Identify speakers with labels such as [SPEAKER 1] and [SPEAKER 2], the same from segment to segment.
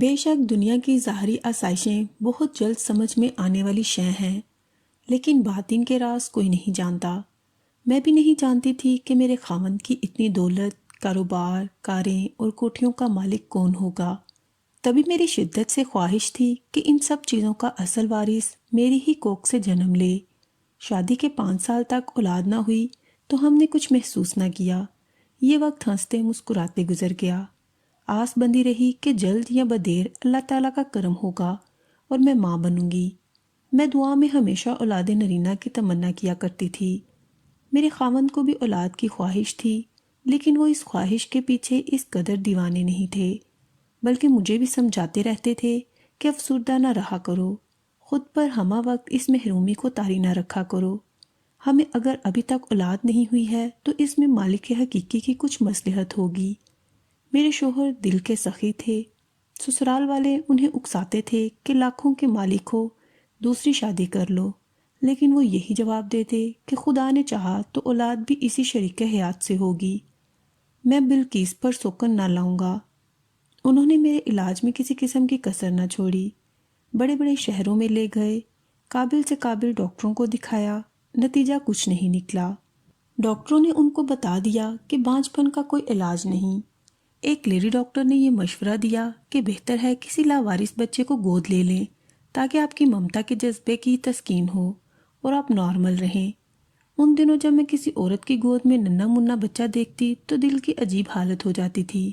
[SPEAKER 1] بے شک دنیا کی ظاہری آسائشیں بہت جلد سمجھ میں آنے والی شے ہیں، لیکن باطن کے راز کوئی نہیں جانتا۔ میں بھی نہیں جانتی تھی کہ میرے خاوند کی اتنی دولت، کاروبار، کاریں اور کوٹھیوں کا مالک کون ہوگا۔ تبھی میری شدت سے خواہش تھی کہ ان سب چیزوں کا اصل وارث میری ہی کوکھ سے جنم لے۔ شادی کے 5 سال تک اولاد نہ ہوئی تو ہم نے کچھ محسوس نہ کیا۔ یہ وقت ہنستے مسکراتے گزر گیا۔ آس بندی رہی کہ جلد یا بدیر اللہ تعالیٰ کا کرم ہوگا اور میں ماں بنوں گی۔ میں دعا میں ہمیشہ اولاد نرینہ کی تمنا کیا کرتی تھی۔ میرے خاوند کو بھی اولاد کی خواہش تھی، لیکن وہ اس خواہش کے پیچھے اس قدر دیوانے نہیں تھے، بلکہ مجھے بھی سمجھاتے رہتے تھے کہ افسردہ نہ رہا کرو، خود پر ہمہ وقت اس محرومی کو طاری نہ رکھا کرو۔ ہمیں اگر ابھی تک اولاد نہیں ہوئی ہے تو اس میں مالک حقیقی کی کچھ مصلحت ہوگی۔ میرے شوہر دل کے سخی تھے۔ سسرال والے انہیں اکساتے تھے کہ لاکھوں کے مالک ہو، دوسری شادی کر لو، لیکن وہ یہی جواب دیتے کہ خدا نے چاہا تو اولاد بھی اسی شریک حیات سے ہوگی۔ میں بلقیس پر سوکن نہ لاؤں گا۔ انہوں نے میرے علاج میں کسی قسم کی کسر نہ چھوڑی۔ بڑے بڑے شہروں میں لے گئے، قابل سے قابل ڈاکٹروں کو دکھایا، نتیجہ کچھ نہیں نکلا۔ ڈاکٹروں نے ان کو بتا دیا کہ بانجھ پن کا کوئی علاج نہیں۔ ایک لیڈی ڈاکٹر نے یہ مشورہ دیا کہ بہتر ہے کسی لاوارث بچے کو گود لے لیں تاکہ آپ کی ممتا کے جذبے کی تسکین ہو اور آپ نارمل رہیں۔ ان دنوں جب میں کسی عورت کی گود میں ننھا منا بچہ دیکھتی تو دل کی عجیب حالت ہو جاتی تھی۔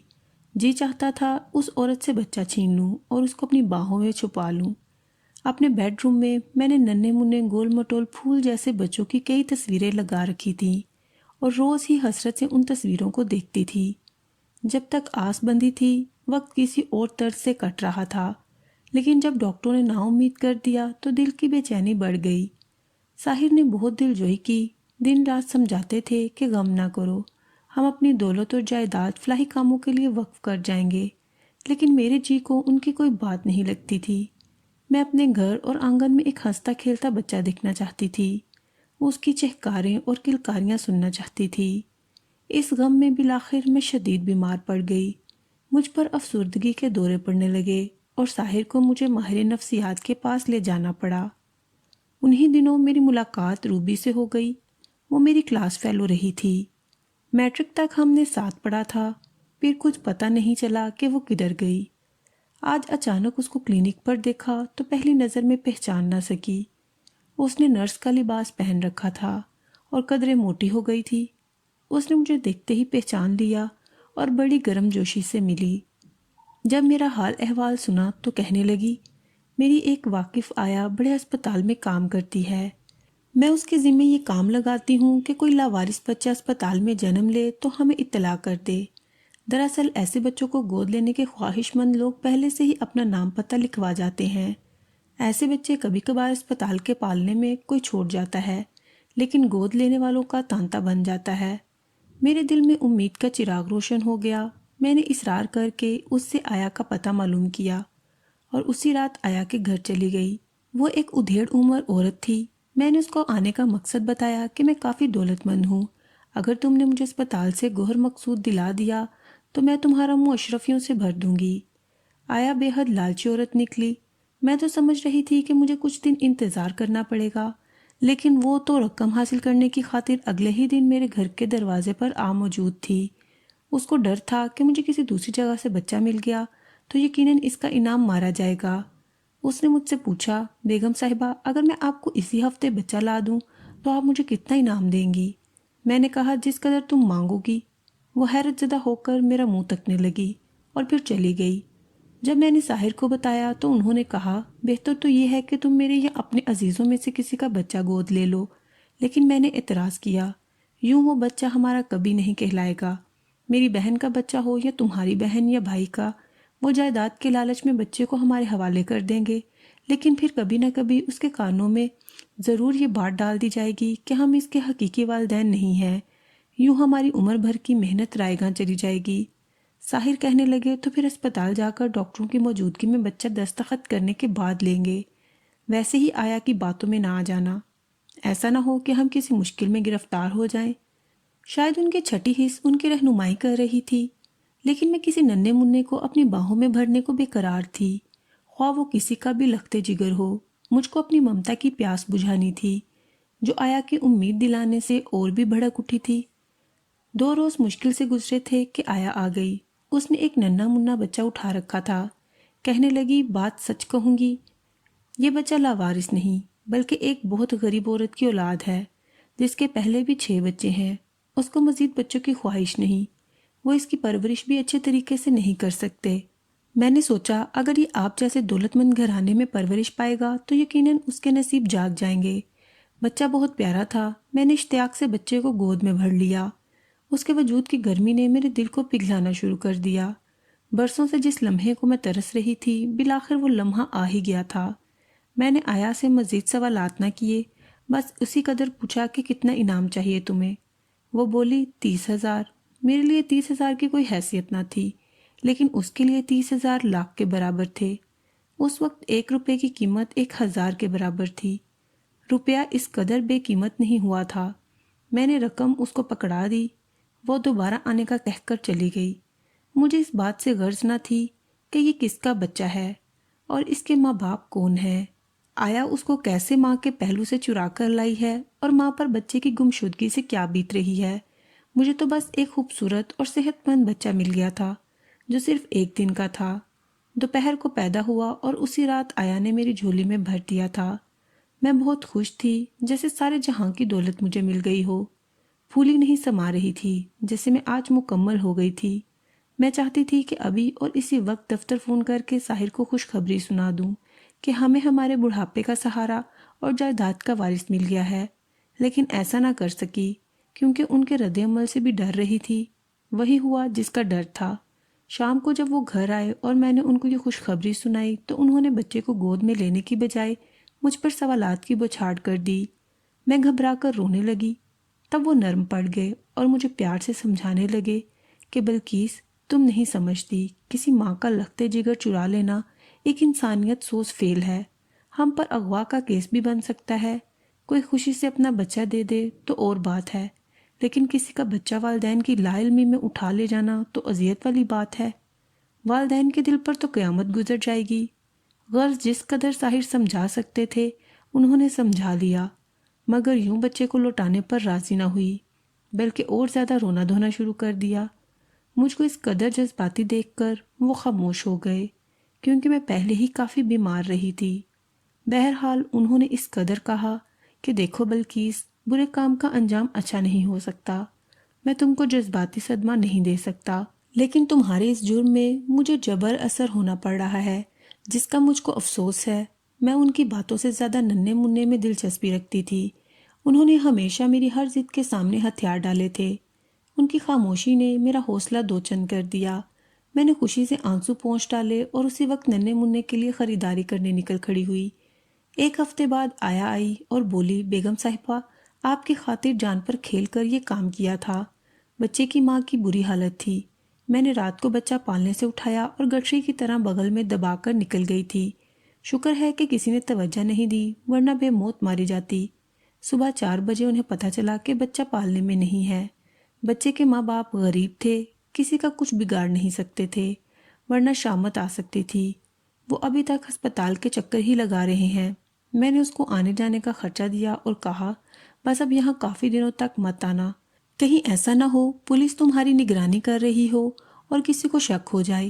[SPEAKER 1] جی چاہتا تھا اس عورت سے بچہ چھین لوں اور اس کو اپنی باہوں میں چھپا لوں۔ اپنے بیڈ روم میں نے ننھے منے گول مٹول پھول جیسے بچوں کی کئی تصویریں لگا رکھی تھیں اور روز ہی حسرت سے ان تصویروں کو دیکھتی تھی۔ جب تک آس بندی تھی وقت کسی اور طرز سے کٹ رہا تھا، لیکن جب ڈاکٹروں نے نا امید کر دیا تو دل کی بے چینی بڑھ گئی۔ ساحر نے بہت دل جوئی کی، دن رات سمجھاتے تھے کہ غم نہ کرو، ہم اپنی دولت اور جائیداد فلاحی کاموں کے لیے وقف کر جائیں گے، لیکن میرے جی کو ان کی کوئی بات نہیں لگتی تھی۔ میں اپنے گھر اور آنگن میں ایک ہنستا کھیلتا بچہ دیکھنا چاہتی تھی، اس کی چہکاریں اور کلکاریاں سننا چاہتی تھی۔ اس غم میں بالآخر میں شدید بیمار پڑ گئی۔ مجھ پر افسردگی کے دورے پڑنے لگے اور ساحر کو مجھے ماہر نفسیات کے پاس لے جانا پڑا۔ انہی دنوں میری ملاقات روبی سے ہو گئی۔ وہ میری کلاس فیلو رہی تھی۔ میٹرک تک ہم نے ساتھ پڑھا تھا، پھر کچھ پتہ نہیں چلا کہ وہ کدھر گئی۔ آج اچانک اس کو کلینک پر دیکھا تو پہلی نظر میں پہچان نہ سکی۔ اس نے نرس کا لباس پہن رکھا تھا اور قدرے موٹی ہو گئی تھی۔ اس نے مجھے دیکھتے ہی پہچان لیا اور بڑی گرم جوشی سے ملی۔ جب میرا حال احوال سنا تو کہنے لگی، میری ایک واقف آیا بڑے اسپتال میں کام کرتی ہے، میں اس کے ذمہ یہ کام لگاتی ہوں کہ کوئی لاوارث بچہ اسپتال میں جنم لے تو ہمیں اطلاع کر دے۔ دراصل ایسے بچوں کو گود لینے کے خواہش مند لوگ پہلے سے ہی اپنا نام پتہ لکھوا جاتے ہیں۔ ایسے بچے کبھی کبھار اسپتال کے پالنے میں کوئی چھوٹ جاتا ہے، لیکن گود لینے والوں کا تانتا بن جاتا ہے۔ میرے دل میں امید کا چراغ روشن ہو گیا۔ میں نے اصرار کر کے اس سے آیا کا پتہ معلوم کیا اور اسی رات آیا کے گھر چلی گئی۔ وہ ایک ادھیڑ عمر عورت تھی۔ میں نے اس کو آنے کا مقصد بتایا کہ میں کافی دولت مند ہوں، اگر تم نے مجھے اسپتال سے گوہر مقصود دلا دیا تو میں تمہارا منہ اشرفیوں سے بھر دوں گی۔ آیا بے حد لالچی عورت نکلی۔ میں تو سمجھ رہی تھی کہ مجھے کچھ دن انتظار کرنا پڑے گا، لیکن وہ تو رقم حاصل کرنے کی خاطر اگلے ہی دن میرے گھر کے دروازے پر آ موجود تھی۔ اس کو ڈر تھا کہ مجھے کسی دوسری جگہ سے بچہ مل گیا تو یقیناً اس کا انعام مارا جائے گا۔ اس نے مجھ سے پوچھا، بیگم صاحبہ اگر میں آپ کو اسی ہفتے بچہ لا دوں تو آپ مجھے کتنا انعام دیں گی؟ میں نے کہا، جس قدر تم مانگو گی۔ وہ حیرت زدہ ہو کر میرا منہ تکنے لگی اور پھر چلی گئی۔ جب میں نے ساحر کو بتایا تو انہوں نے کہا، بہتر تو یہ ہے کہ تم میرے یا اپنے عزیزوں میں سے کسی کا بچہ گود لے لو، لیکن میں نے اعتراض کیا، یوں وہ بچہ ہمارا کبھی نہیں کہلائے گا۔ میری بہن کا بچہ ہو یا تمہاری بہن یا بھائی کا، وہ جائیداد کے لالچ میں بچے کو ہمارے حوالے کر دیں گے، لیکن پھر کبھی نہ کبھی اس کے کانوں میں ضرور یہ بات ڈال دی جائے گی کہ ہم اس کے حقیقی والدین نہیں ہیں۔ یوں ہماری عمر بھر کی محنت رائے گاں چلی جائے گی۔ ساحر کہنے لگے، تو پھر اسپتال جا کر ڈاکٹروں کی موجودگی میں بچہ دستخط کرنے کے بعد لیں گے۔ ویسے ہی آیا کی باتوں میں نہ آ جانا، ایسا نہ ہو کہ ہم کسی مشکل میں گرفتار ہو جائیں۔ شاید ان کی چھٹی حص ان کی رہنمائی کر رہی تھی۔ لیکن میں کسی ننھے منھے کو اپنی باہوں میں بھرنے کو بے قرار تھی، خواہ وہ کسی کا بھی لختے جگر ہو۔ مجھ کو اپنی ممتا کی پیاس بجھانی تھی، جو آیا کی امید دلانے سے اور بھی بھڑک اٹھی تھی۔ 2 روز مشکل سے گزرے تھے کہ آیا آ گئی۔ اس نے ایک ننھا منھا بچہ اٹھا رکھا تھا۔ کہنے لگی، بات سچ کہوں گی، یہ بچہ لاوارث نہیں بلکہ ایک بہت غریب عورت کی اولاد ہے، جس کے پہلے بھی 6 بچے ہیں۔ اس کو مزید بچوں کی خواہش نہیں، وہ اس کی پرورش بھی اچھے طریقے سے نہیں کر سکتے۔ میں نے سوچا اگر یہ آپ جیسے دولت مند گھرانے میں پرورش پائے گا تو یقیناً اس کے نصیب جاگ جائیں گے۔ بچہ بہت پیارا تھا، میں نے اشتیاق سے بچے کو گود میں بھر لیا۔ اس کے وجود کی گرمی نے میرے دل کو پگھلانا شروع کر دیا۔ برسوں سے جس لمحے کو میں ترس رہی تھی، بالآخر وہ لمحہ آ ہی گیا تھا۔ میں نے آیا سے مزید سوالات نہ کیے، بس اسی قدر پوچھا کہ کتنا انعام چاہیے تمہیں۔ وہ بولی 30,000۔ میرے لیے 30,000 کی کوئی حیثیت نہ تھی، لیکن اس کے لیے 30,000 لاکھ کے برابر تھے۔ اس وقت 1 روپے کی قیمت 1,000 کے برابر تھی۔ روپیہ اس قدر بے قیمت نہیں ہوا تھا۔ میں نے رقم اس کو پکڑا دی، وہ دوبارہ آنے کا کہہ کر چلی گئی۔ مجھے اس بات سے غرض نہ تھی کہ یہ کس کا بچہ ہے اور اس کے ماں باپ کون ہیں، آیا اس کو کیسے ماں کے پہلو سے چرا کر لائی ہے، اور ماں پر بچے کی گمشدگی سے کیا بیت رہی ہے۔ مجھے تو بس ایک خوبصورت اور صحت مند بچہ مل گیا تھا، جو صرف 1 دن کا تھا۔ دوپہر کو پیدا ہوا اور اسی رات آیا نے میری جھولی میں بھر دیا تھا۔ میں بہت خوش تھی، جیسے سارے جہاں کی دولت مجھے مل گئی ہو۔ پھولی نہیں سما رہی تھی، جیسے میں آج مکمل ہو گئی تھی۔ میں چاہتی تھی کہ ابھی اور اسی وقت دفتر فون کر کے ساحر کو خوشخبری سنا دوں کہ ہمیں ہمارے بڑھاپے کا سہارا اور جائیداد کا وارث مل گیا ہے، لیکن ایسا نہ کر سکی کیونکہ ان کے رد عمل سے بھی ڈر رہی تھی۔ وہی ہوا جس کا ڈر تھا۔ شام کو جب وہ گھر آئے اور میں نے ان کو یہ خوشخبری سنائی تو انہوں نے بچے کو گود میں لینے کی بجائے مجھ پر سوالات کی بوچھاڑ کر دی۔ میں گھبرا کر رونے لگی۔ تب وہ نرم پڑ گئے اور مجھے پیار سے سمجھانے لگے کہ بلقیس، تم نہیں سمجھتی، کسی ماں کا لختے جگر چرا لینا ایک انسانیت سوز فعل ہے۔ ہم پر اغوا کا کیس بھی بن سکتا ہے۔ کوئی خوشی سے اپنا بچہ دے دے تو اور بات ہے، لیکن کسی کا بچہ والدین کی لا علمی میں اٹھا لے جانا تو اذیت والی بات ہے۔ والدین کے دل پر تو قیامت گزر جائے گی۔ غرض جس قدر ساحر سمجھا سکتے تھے انہوں نے سمجھا لیا، مگر یوں بچے کو لوٹانے پر راضی نہ ہوئی، بلکہ اور زیادہ رونا دھونا شروع کر دیا۔ مجھ کو اس قدر جذباتی دیکھ کر وہ خاموش ہو گئے، کیونکہ میں پہلے ہی کافی بیمار رہی تھی۔ بہرحال انہوں نے اس قدر کہا کہ دیکھو بلقیس، برے کام کا انجام اچھا نہیں ہو سکتا۔ میں تم کو جذباتی صدمہ نہیں دے سکتا، لیکن تمہارے اس جرم میں مجھے جبر اثر ہونا پڑ رہا ہے، جس کا مجھ کو افسوس ہے۔ میں ان کی باتوں سے زیادہ ننھے منھے میں دلچسپی رکھتی تھی۔ انہوں نے ہمیشہ میری ہر ضد کے سامنے ہتھیار ڈالے تھے۔ ان کی خاموشی نے میرا حوصلہ دوچند کر دیا۔ میں نے خوشی سے آنسو پونچھ ڈالے اور اسی وقت ننھے منھے کے لیے خریداری کرنے نکل کھڑی ہوئی۔ 1 ہفتے بعد آیا آئی اور بولی، بیگم صاحبہ، آپ کی خاطر جان پر کھیل کر یہ کام کیا تھا۔ بچے کی ماں کی بری حالت تھی۔ میں نے رات کو بچہ پالنے سے اٹھایا اور گٹھری کی طرح بغل میں دبا کر نکل گئی تھی۔ شکر ہے کہ کسی نے توجہ نہیں دی، ورنہ بے موت ماری جاتی۔ صبح 4 بجے انہیں پتہ چلا کہ بچہ پالنے میں نہیں ہے۔ بچے کے ماں باپ غریب تھے، کسی کا کچھ بگاڑ نہیں سکتے تھے، ورنہ شامت آ سکتی تھی۔ وہ ابھی تک ہسپتال کے چکر ہی لگا رہے ہیں۔ میں نے اس کو آنے جانے کا خرچہ دیا اور کہا، بس اب یہاں کافی دنوں تک مت آنا، کہیں ایسا نہ ہو پولیس تمہاری نگرانی کر رہی ہو اور کسی کو شک ہو جائے۔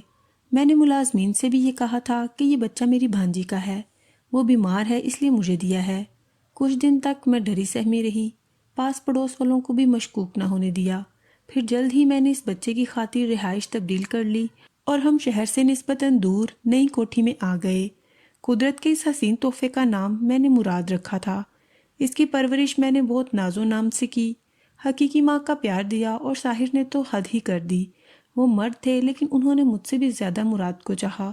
[SPEAKER 1] میں نے ملازمین سے بھی یہ کہا تھا کہ یہ بچہ میری بھانجی کا ہے، وہ بیمار ہے اس لیے مجھے دیا ہے۔ کچھ دن تک میں ڈری سہمی رہی، پاس پڑوس والوں کو بھی مشکوک نہ ہونے دیا۔ پھر جلد ہی میں نے اس بچے کی خاطر رہائش تبدیل کر لی اور ہم شہر سے نسبتاً دور نئی کوٹھی میں آ گئے۔ قدرت کے اس حسین تحفے کا نام میں نے مراد رکھا تھا۔ اس کی پرورش میں نے بہت ناز و نام سے کی۔ حقیقی ماں کا پیار دیا اور ساحر نے تو حد ہی کر دی۔ وہ مرد تھے لیکن انہوں نے مجھ سے بھی زیادہ مراد کو چاہا،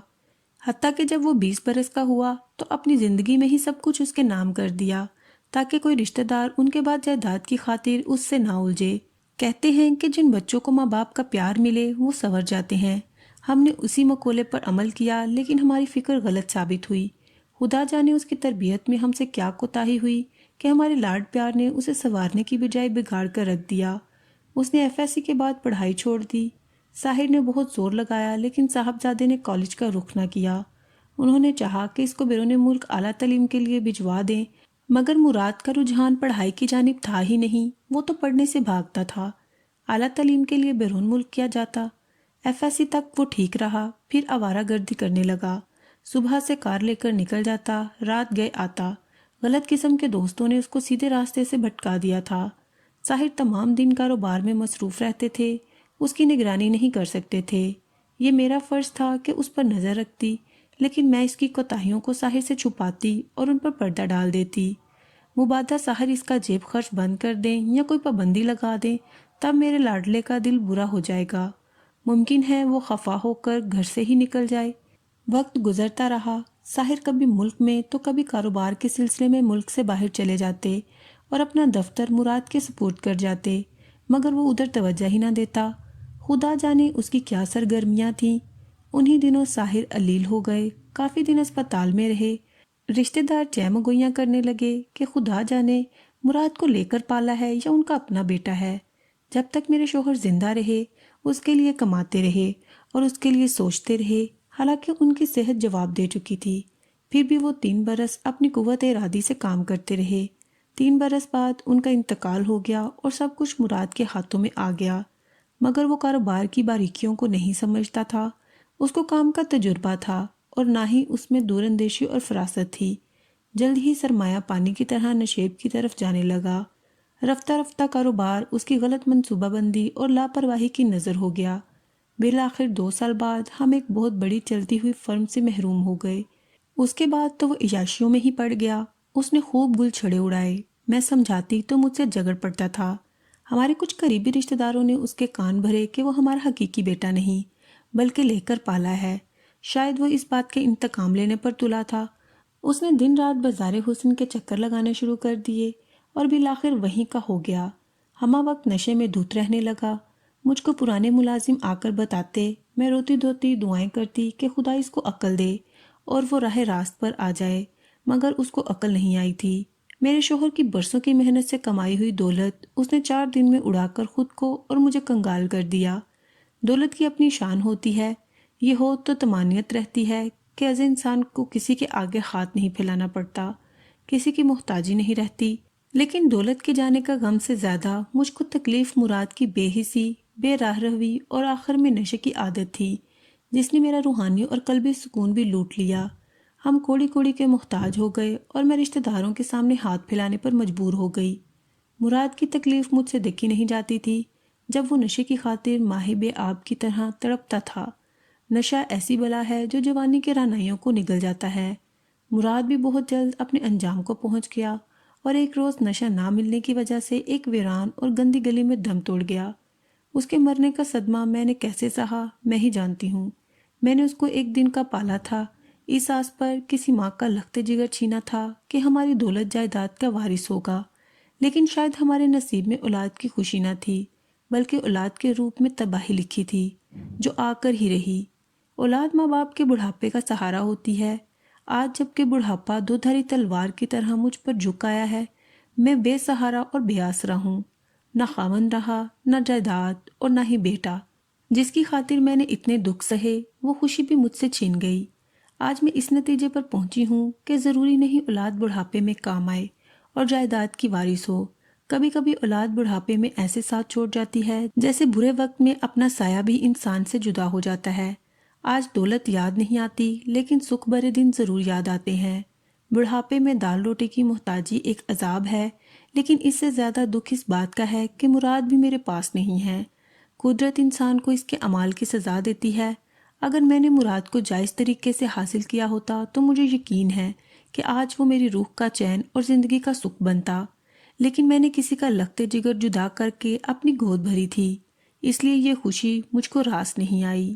[SPEAKER 1] حتیٰ کہ جب وہ 20 برس کا ہوا تو اپنی زندگی میں ہی سب کچھ اس کے نام کر دیا تاکہ کوئی رشتہ دار ان کے بعد جائیداد کی خاطر اس سے نہ الجھے۔ کہتے ہیں کہ جن بچوں کو ماں باپ کا پیار ملے وہ سنور جاتے ہیں۔ ہم نے اسی مقولے پر عمل کیا، لیکن ہماری فکر غلط ثابت ہوئی۔ خدا جانے اس کی تربیت میں ہم سے کیا کوتاہی ہوئی کہ ہمارے لاڈ پیار نے اسے سنوارنے کی بجائے بگاڑ کر رکھ دیا۔ اس نے FSC کے بعد پڑھائی چھوڑ دی۔ ساحر نے بہت زور لگایا لیکن صاحبزادے نے کالج کا رخ نہ کیا۔ انہوں نے چاہا کہ اس کو بیرون ملک اعلیٰ تعلیم کے لیے بھجوا دیں، مگر مراد کا رجحان پڑھائی کی جانب تھا ہی نہیں، وہ تو پڑھنے سے بھاگتا تھا۔ اعلیٰ تعلیم کے لیے بیرون ملک کیا جاتا؟ FSC تک وہ ٹھیک رہا، پھر آوارہ گردی کرنے لگا۔ صبح سے کار لے کر نکل جاتا، رات گئے آتا۔ غلط قسم کے دوستوں نے اس کو سیدھے راستے سے بھٹکا دیا تھا۔ ساحر تمام دن کاروبار میں مصروف رہتے تھے، اس کی نگرانی نہیں کر سکتے تھے۔ یہ میرا فرض تھا کہ اس پر نظر رکھتی، لیکن میں اس کی کوتاہیوں کو ساحر سے چھپاتی اور ان پر پردہ ڈال دیتی۔ مبادہ ساحر اس کا جیب خرچ بند کر دیں یا کوئی پابندی لگا دیں، تب میرے لاڈلے کا دل برا ہو جائے گا۔ ممکن ہے وہ خفا ہو کر گھر سے ہی نکل جائے۔ وقت گزرتا رہا، ساحر کبھی ملک میں تو کبھی کاروبار کے سلسلے میں ملک سے باہر چلے جاتے اور اپنا دفتر مراد کے سپرد کر جاتے، مگر وہ ادھر توجہ ہی نہ دیتا۔ خدا جانے اس کی کیا سرگرمیاں تھیں۔ انہی دنوں ساحر علیل ہو گئے، کافی دن اسپتال میں رہے۔ رشتہ دار چہم گوئیاں کرنے لگے کہ خدا جانے مراد کو لے کر پالا ہے یا ان کا اپنا بیٹا ہے۔ جب تک میرے شوہر زندہ رہے اس کے لیے کماتے رہے اور اس کے لیے سوچتے رہے، حالانکہ ان کی صحت جواب دے چکی تھی۔ پھر بھی وہ 3 برس اپنی قوت ارادی سے کام کرتے رہے۔ 3 برس بعد ان کا انتقال ہو گیا اور سب کچھ مراد کے ہاتھوں میں آ گیا، مگر وہ کاروبار کی باریکیوں کو نہیں سمجھتا تھا۔ اس کو کام کا تجربہ تھا اور نہ ہی اس میں دور اندیشی اور فراست تھی۔ جلد ہی سرمایہ پانی کی طرح نشیب کی طرف جانے لگا۔ رفتہ رفتہ کاروبار اس کی غلط منصوبہ بندی اور لاپرواہی کی نظر ہو گیا۔ بالآخر 2 سال بعد ہم ایک بہت بڑی چلتی ہوئی فرم سے محروم ہو گئے۔ اس کے بعد تو وہ عیاشیوں میں ہی پڑ گیا۔ اس نے خوب گل چھڑے اڑائے۔ میں سمجھاتی تو مجھ سے جھگڑ پڑتا تھا۔ ہمارے کچھ قریبی رشتہ داروں نے اس کے کان بھرے کہ وہ ہمارا حقیقی بیٹا نہیں بلکہ لے کر پالا ہے۔ شاید وہ اس بات کے انتقام لینے پر تلا تھا۔ اس نے دن رات بازار حسن کے چکر لگانے شروع کر دیے اور بالآخر وہیں کا ہو گیا۔ ہمہ وقت نشے میں دھت رہنے لگا۔ مجھ کو پرانے ملازم آ کر بتاتے، میں روتی دھوتی دعائیں کرتی کہ خدا اس کو عقل دے اور وہ راہ راست پر آ جائے، مگر اس کو عقل نہیں آئی تھی۔ میرے شوہر کی برسوں کی محنت سے کمائی ہوئی دولت اس نے 4 دن میں اڑا کر خود کو اور مجھے کنگال کر دیا۔ دولت کی اپنی شان ہوتی ہے، یہ ہو تو طمانینت رہتی ہے کہ ایسے انسان کو کسی کے آگے ہاتھ نہیں پھیلانا پڑتا، کسی کی محتاجی نہیں رہتی۔ لیکن دولت کے جانے کا غم سے زیادہ مجھ کو تکلیف مراد کی بے حسی، بے راہ روی اور آخر میں نشے کی عادت تھی، جس نے میرا روحانی اور قلبی سکون بھی لوٹ لیا۔ ہم کوڑی کوڑی کے محتاج ہو گئے اور میں رشتہ داروں کے سامنے ہاتھ پھیلانے پر مجبور ہو گئی۔ مراد کی تکلیف مجھ سے دیکھی نہیں جاتی تھی جب وہ نشے کی خاطر ماہی بے آب کی طرح تڑپتا تھا۔ نشہ ایسی بلا ہے جو جوانی کے رعنائیوں کو نگل جاتا ہے۔ مراد بھی بہت جلد اپنے انجام کو پہنچ گیا اور ایک روز نشہ نہ ملنے کی وجہ سے ایک ویران اور گندی گلی میں دم توڑ گیا۔ اس کے مرنے کا صدمہ میں نے کیسے سہا میں ہی جانتی ہوں۔ میں نے اس کو ایک دن کا پالا تھا، اس آس پر کسی ماں کا لخت جگر چھینا تھا کہ ہماری دولت جائیداد کا وارث ہوگا، لیکن شاید ہمارے نصیب میں اولاد کی خوشی نہ تھی بلکہ اولاد کے روپ میں تباہی لکھی تھی جو آ کر ہی رہی۔ اولاد ماں باپ کے بڑھاپے کا سہارا ہوتی ہے۔ آج جب کہ بڑھاپا 2 دھاری تلوار کی طرح مجھ پر جھک آیا ہے، میں بے سہارا اور بے آسرا ہوں۔ نہ خاوند رہا، نہ جائیداد اور نہ ہی بیٹا۔ جس کی خاطر میں نے اتنے دکھ سہے وہ خوشی بھی مجھ سے چھین گئی۔ آج میں اس نتیجے پر پہنچی ہوں کہ ضروری نہیں اولاد بڑھاپے میں کام آئے اور جائیداد کی وارث ہو۔ کبھی کبھی اولاد بڑھاپے میں ایسے ساتھ چھوڑ جاتی ہے جیسے برے وقت میں اپنا سایہ بھی انسان سے جدا ہو جاتا ہے۔ آج دولت یاد نہیں آتی لیکن سکھ بھرے دن ضرور یاد آتے ہیں۔ بڑھاپے میں دال روٹی کی محتاجی ایک عذاب ہے، لیکن اس سے زیادہ دکھ اس بات کا ہے کہ مراد بھی میرے پاس نہیں ہے۔ قدرت انسان کو اس کے اعمال کی سزا دیتی ہے۔ اگر میں نے مراد کو جائز طریقے سے حاصل کیا ہوتا تو مجھے یقین ہے کہ آج وہ میری روح کا چین اور زندگی کا سکھ بنتا، لیکن میں نے کسی کا لخت جگر جدا کر کے اپنی گود بھری تھی، اس لیے یہ خوشی مجھ کو راس نہیں آئی۔